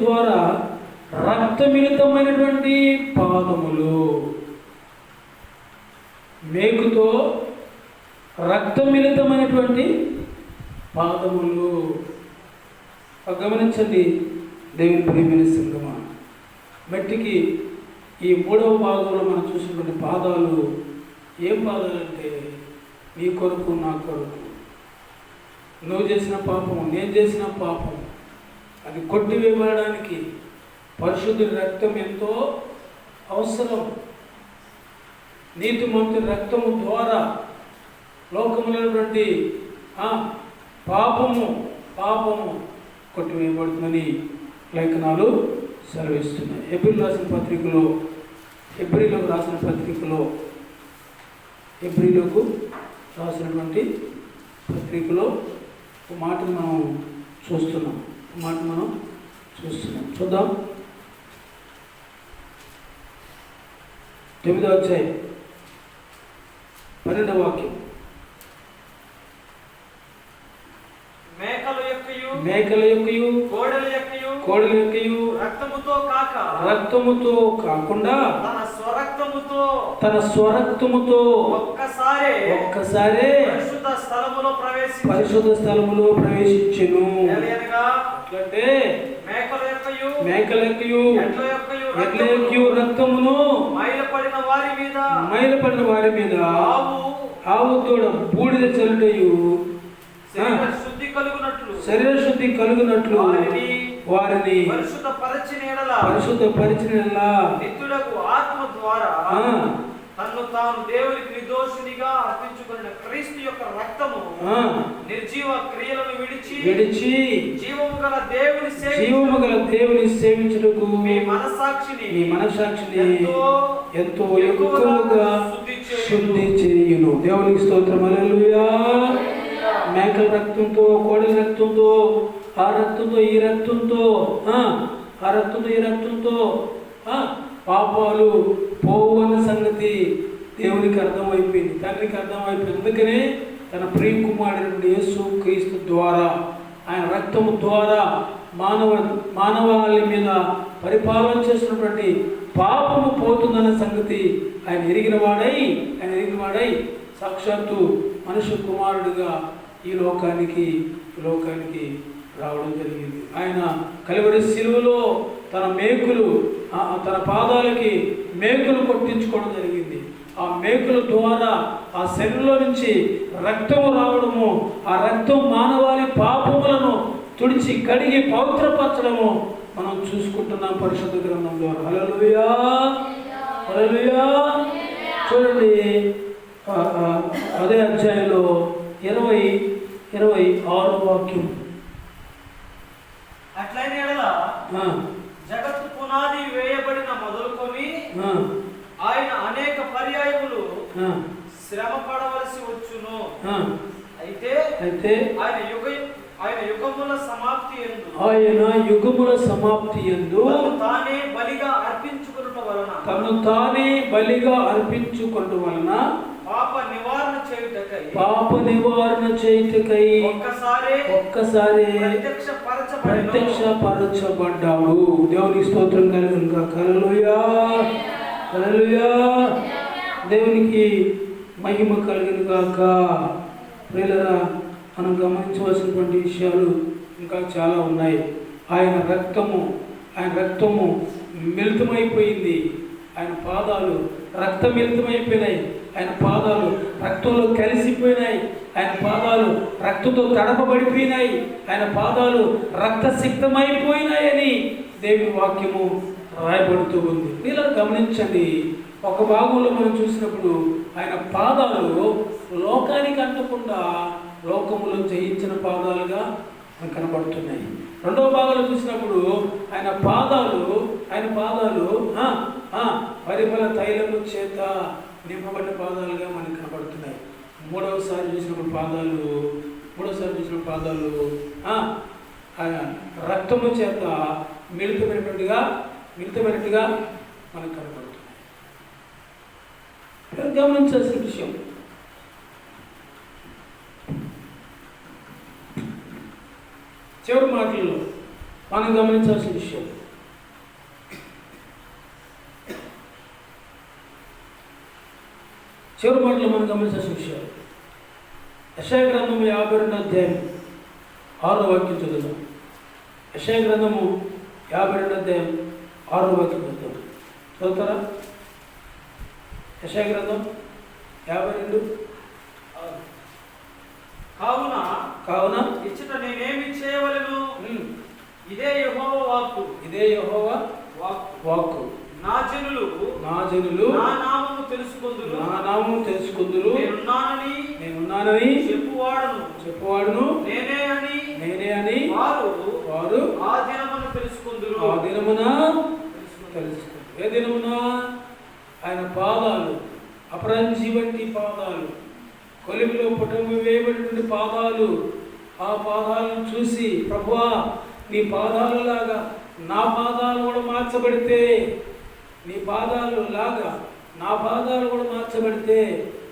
ద్వారా రక్తమిళితమైనటువంటి పాదములు, మేకుతో రక్తమిళితమైనటువంటి పాదములు. గమనించండి దేవుని ప్రియమైన సంగమా. మట్టికి ఈ 3వ భాగంలో మనం చూసినటువంటి పాదాలు ఏం పాదాలంటే నీ కొరకు నా కొరకు, నువ్వు చేసిన పాపం నేను చేసిన పాపం అది కొట్టివేయబడడానికి పరిశుద్ధుడి రక్తం ఎంతో అవసరం. నీతిమంతుని రక్తము ద్వారా లోకములైనటువంటి పాపము కొట్టివేయబడుతుందని లేఖనాలు సెలవిస్తున్నాయి. హెబ్రీలోకి రాసిన పత్రికలో ఒక మాటను మనం చూస్తున్నాం. చూద్దాం. 9వ అధ్యాయం 12వ వాక్యం. మేకల యొక్కయు కోడల యొక్కయు రక్తముతో కాకుండా తన స్వరక్తముతో ఒక్కసారే పరిశుద్ధ స్థలములో ప్రవేశించెను. అంటే మేకల యొక్కయు ఎడ్ల యొక్కయు రక్తమును మైలపడిన వారి మీద ఆవు తోడ బూడిద చల్లుటయు శరీర శుద్ధి కలుగునట్లు వారిని పరిశుద్ధపరిచిన నిత్యుడగు ఆత్మ ద్వారా తన్ను తాను దేవునికి నిర్దోషినిగా అర్పించుకున్న క్రీస్తు యొక్క రక్తము నిర్జీవ క్రియలను విడిచి జీవము గల దేవుని సేవించుటకు మీ మనస్సాక్షిని ఎంతో ఎక్కువగా శుద్ధి చేయును. దేవునికి స్తోత్రం. హల్లెలూయా. మేకల రక్తంతో, కోడల రక్తంతో, ఆ రక్తంతో ఈ రక్తంతో పాపాలు పోవు అన్న సంగతి దేవునికి అర్థమైపోయింది, తండ్రికి అర్థమైపోయింది. అందుకనే తన ప్రియ కుమారుడు యేసు క్రీస్తు ద్వారా, ఆయన రక్తము ద్వారా మానవాళి మీద పరిపాలన చేసినటువంటి పాపము పోతుందన్న సంగతి ఆయన ఎరిగిన వాడై సాక్షాత్తు మనుష్య కుమారుడిగా ఈ లోకానికి రావడం జరిగింది. ఆయన కలువరి శిలువలో తన పాదాలకి మేకులు కొట్టించుకోవడం జరిగింది. ఆ మేకుల ద్వారా ఆ శరీరంలో నుంచి రక్తము రావడము, ఆ రక్తం మానవాళి పాపములను తుడిచి కడిగి పవిత్రపరచడము మనం చూసుకుంటున్నాం పరిశుద్ధ గ్రంథం ద్వారా. హల్లెలూయా, హల్లెలూయా. చూడండి, అదే అధ్యాయంలో 26వ వాక్యం. అట్లయిన జగత్తు పునాది వేయబడిన మొదలుకొని ఆయన అనేక పర్యాయములు శ్రమ పడవలసి వచ్చును. అయితే ఆయన యుగముల సమాప్తి యందు తానే బలిగా అర్పించుకొనుట వలన పాప నివారణ చేయుటకై ఒక్కసారి ప్రత్యక్షపరచబడ్డాడు. దేవునికి స్తోత్రం కలుగును గాక. హల్లెలూయా, హల్లెలూయా. దేవునికి మహిమ కలుగును గాక. ప్రియులారా, మనం గమనించవలసినటువంటి విషయాలు ఇంకా చాలా ఉన్నాయి. ఆయన రక్తము మిళితమైపోయింది. ఆయన పాదాలు రక్తమిళితమైపోయినాయి. ఆయన పాదాలు రక్తంలో కలిసిపోయినాయి. ఆయన పాదాలు రక్తంతో తడపబడిపోయినాయి. ఆయన పాదాలు రక్తసిక్తమైపోయినాయని దేవుని వాక్యము రాయబడుతూ ఉంది. ఇలా గమనించండి. ఒక భాగంలో మనం చూసినప్పుడు ఆయన పాదాలు లోకానికి అంటకుండా లోకములో జయించిన పాదాలుగా కనబడుతున్నాయి. రెండవ భాగంలో చూసినప్పుడు ఆయన పాదాలు పరిమళ తైలము చేత నింపబడిన పాదాలుగా మనకు కనబడుతున్నాయి. మూడవసారి చూసినప్పుడు పాదాలు రక్తము చేత మిళితమైనట్టుగా మనకు కనబడుతున్నాయి. గమనించాల్సిన విషయం, చివరి మాటల్లో మనం గమనించాల్సిన విషయం, యెషయా గ్రంథము 52వ అధ్యాయం 6వ వాక్యం చదువుదాం. యెషయా గ్రంథము 52వ అధ్యాయం 6వ వాక్యం చదువుతారా? యెషయా గ్రంథం 52 కావున ఇచ్చట నేనేమి చేయవలెను? ఇదే యెహోవా వాక్కు. నా జనులు నా నామము తెలుసుకొందురు. నేనున్నానని చెప్పువాడును నేనే అని వారు ఆ దినమున తెలుసుకొందురు. ఏ దినమున? ఆయన పాదాలు అపరంజి వంటి పాదాలు, కొలిమిలో పుటమి వేయబడినటువంటి పాదాలు. ఆ పాదాలను చూసి, ప్రభువా, నీ పాదాలలాగా నా పాదాలు కూడా మార్చబడితే,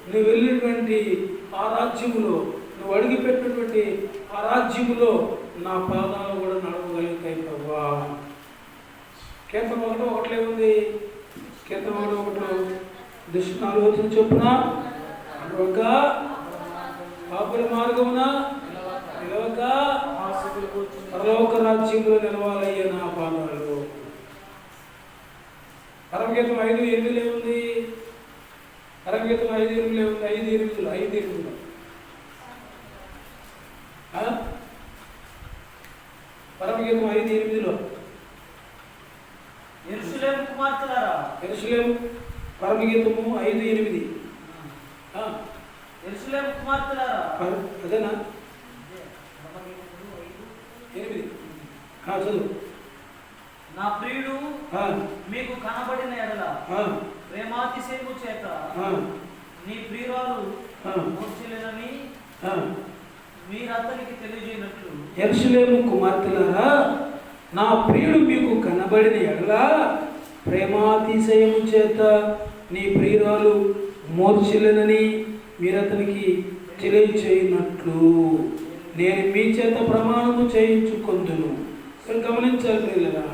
నువ్వు వెళ్ళినటువంటి ఆ రాజ్యములో, నువ్వు అడిగిపెట్టినటువంటి ఆ రాజ్యములో నా పాదాలు కూడా నడవగలుగుతాయి ప్రభువా. కీర్తన 1:1 ఉంది. కీర్తన 1:1 దుష్టుని ఆలోచన చొప్పున పాపుల మార్గమున నిలవక పరలోక రాజ్యంలో నిలవాలయ్యే నా పాదాలు. పరమగీతం 5:8 ఉంది. పరమగీతం 5:8 ఉంది. 5:8 పరమగీతం 5:8 యెరూషలేము కుమార్తెలారా. యెరూషలేము పరమగీతము 5:8. ఆ, యెరూషలేము కుమార్తెలారా, అదేనా 8 చదువు. నా ప్రియుడు మీకు కనబడిన ఎడల ప్రేమాతిశయము చేత నీ ప్రియురాలు మూర్ఛలేనని మీరు అతనికి తెలియజేయనట్లు. యెరూషలేము కుమార్తెలారా, నా ప్రియుడు మీకు కనబడిన ఎడల ప్రేమాతిశయము చేత నీ ప్రియురాలు మూర్ఛలేనని మీరు అతనికి తెలియజేయనట్లు నేను మీ చేత ప్రమాణము చేయించుకొందును. గమనించాలి ప్రియులరా,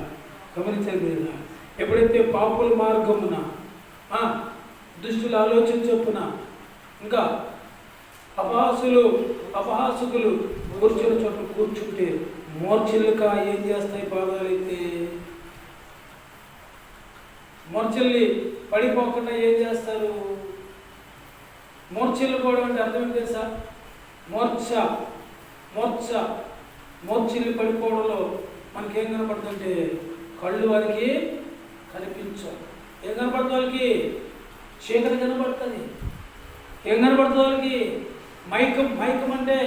గమనించాలి ప్రియులరా. ఎప్పుడైతే పాపుల మార్గమున దుష్టుల ఆలోచన చొప్పున ఇంకా అపహాసకులు కూర్చున్న చోట కూర్చుంటే మూర్ఛలుక ఏం చేస్తాయి పాదాలైతే? మూర్ఛల్ని పడిపోకుండా ఏం చేస్తారు? మూర్ఛలు పోవడం అంటే అర్థం ఏంటి తెలుసా? మూర్ఛల్ని పడిపోవడంలో మనకేం కనపడుతుందంటే కళ్ళు వారికి కనిపించవు. ఏం కనపడుతుంది వాళ్ళకి? చీకటి కనపడుతుంది. ఏం కనపడుతుంది వాళ్ళకి? మైకం అంటే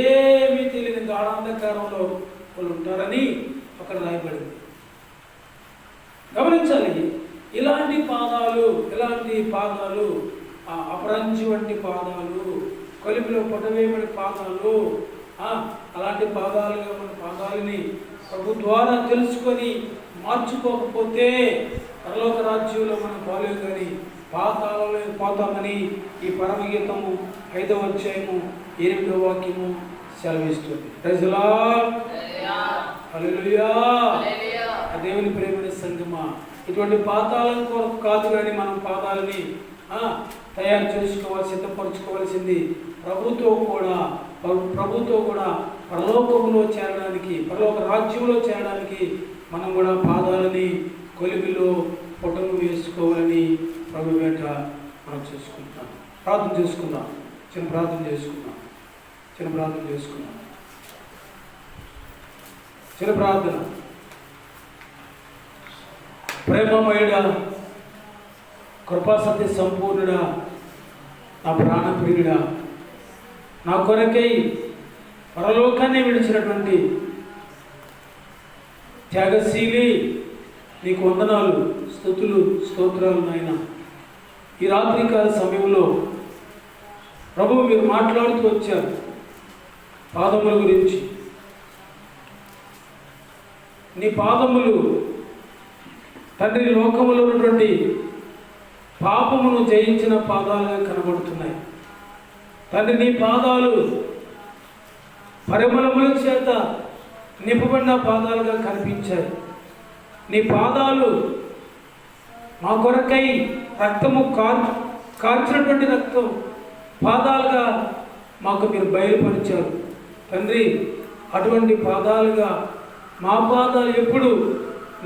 ఏమీ తెలియని గాఢాంధకారంలో వాళ్ళు ఉంటారని అక్కడ రాయబడింది. గమనించాలి. ఇలాంటి పాదాలు అపరంజి వంటి పాదాలు, కొలిమిలో పొటవేయబడి పాదాలు, అలాంటి పాదాలుగా మన పాదాలని ప్రభు ద్వారా తెలుసుకొని మార్చుకోకపోతే పరలోక రాజ్యంలో మనం పోలేము కానీ పాతాళంలో పోతామని ఈ పరమగీతము 5వ అధ్యాయము 8వ వాక్యము సెలవిస్తుంది. Praise the Lord. హల్లెలూయా. దేవుని ప్రేమని సంగమా, ఇటువంటి పాతాళం కొరకు కాదు కానీ మనం పాదాలని తయారు చేసుకోవాలి, సిద్ధపరచుకోవాల్సింది ప్రభుతో కూడా పరలోకంలో చేరడానికి, పరలోక రాజ్యంలో చేరడానికి మనం కూడా పాదాలని కొలిమిలో పొట్టను వేసుకోవాలని ప్రభు వెంట మనం చేసుకుంటాం. ప్రార్థన చేసుకుందాం. చిన్న ప్రార్థన ప్రేమమయుడా, కృపాసత్య సంపూర్ణుడా, నా ప్రాణప్రియుడా, నా కొరకై పరలోకాన్ని విడిచినటువంటి త్యాగశీలి, నీకు వందనాలు, స్తుతులు, స్తోత్రాలు నాయన. ఈ రాత్రికాల సమయంలో ప్రభువు మీరు మాట్లాడుతూ వచ్చారు పాదముల గురించి. నీ పాదములు తండ్రి లోకములో ఉన్నటువంటి పాపమును జయించిన పాదాలుగా కనబడుతున్నాయి. తండ్రి నీ పాదాలు పరిమళముల చేత నింపబడిన పాదాలుగా కనిపించాయి. నీ పాదాలు మా కొరకై రక్తము కార్చినటువంటి రక్తం పాదాలుగా మాకు మీరు బయలుపరిచారు తండ్రి. అటువంటి పాదాలుగా మా పాదాలు ఎప్పుడు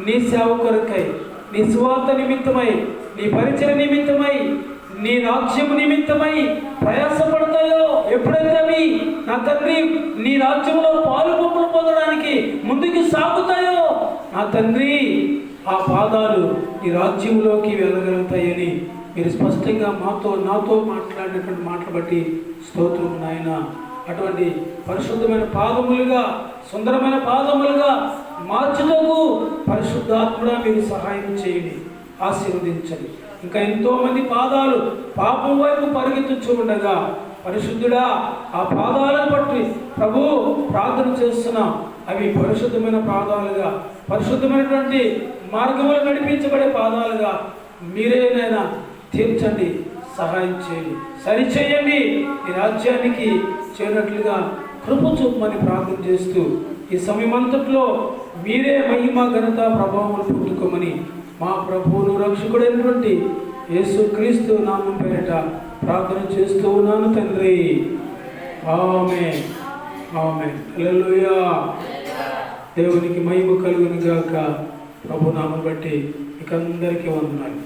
నీ సేవ కొరకై, నీ స్వార్థ నిమిత్తమై, నీ పరిచయ నిమిత్తమై, నీ రాజ్యము నిమిత్తమై ప్రయాసపడతాయో, ఎప్పుడైతే అవి నా తండ్రి నీ రాజ్యంలో పాలు పంపులు పొందడానికి ముందుకు సాగుతాయో నా తండ్రి, ఆ పాదాలు నీ రాజ్యంలోకి వెళ్ళగలుగుతాయని మీరు స్పష్టంగా నాతో మాట్లాడినటువంటి మాటలు బట్టి స్తోత్రం నాయన. అటువంటి పరిశుద్ధమైన పాదములుగా, సుందరమైన పాదములుగా మార్చుటకు పరిశుద్ధాత్మగా మీరు సహాయం చేయండి, ఆశీర్వదించండి. ఇంకా ఎంతోమంది పాదాలు పాపం వైపు పరిగెత్తుచూ ఉండగా పరిశుద్ధుడా, ఆ పాదాలను బట్టి ప్రభు ప్రార్థన చేస్తున్నాం. అవి పరిశుద్ధమైన పాదాలుగా, పరిశుద్ధమైనటువంటి మార్గములు నడిపించబడే పాదాలుగా మీరేనైనా తీర్చండి, సహాయం చేయండి, సరిచేయండి. ఈ రాజ్యానికి చేరినట్లుగా కృప చూపమని ప్రార్థన చేస్తూ ఈ సమయమంతట్లో మీరే మహిమ, ఘనత, ప్రభావములు పుట్టుకోమని మా ప్రభువును రక్షకుడైనటువంటి యేసుక్రీస్తు నామం పేరిట ప్రార్థన చేస్తూ ఉన్నాను తండ్రి. ఆమేన్, ఆమేన్, హల్లెలూయా. దేవునికి మహిమ కలుగును గాక. ప్రభు నామం బట్టి మీకు అందరికీ వందనాలు.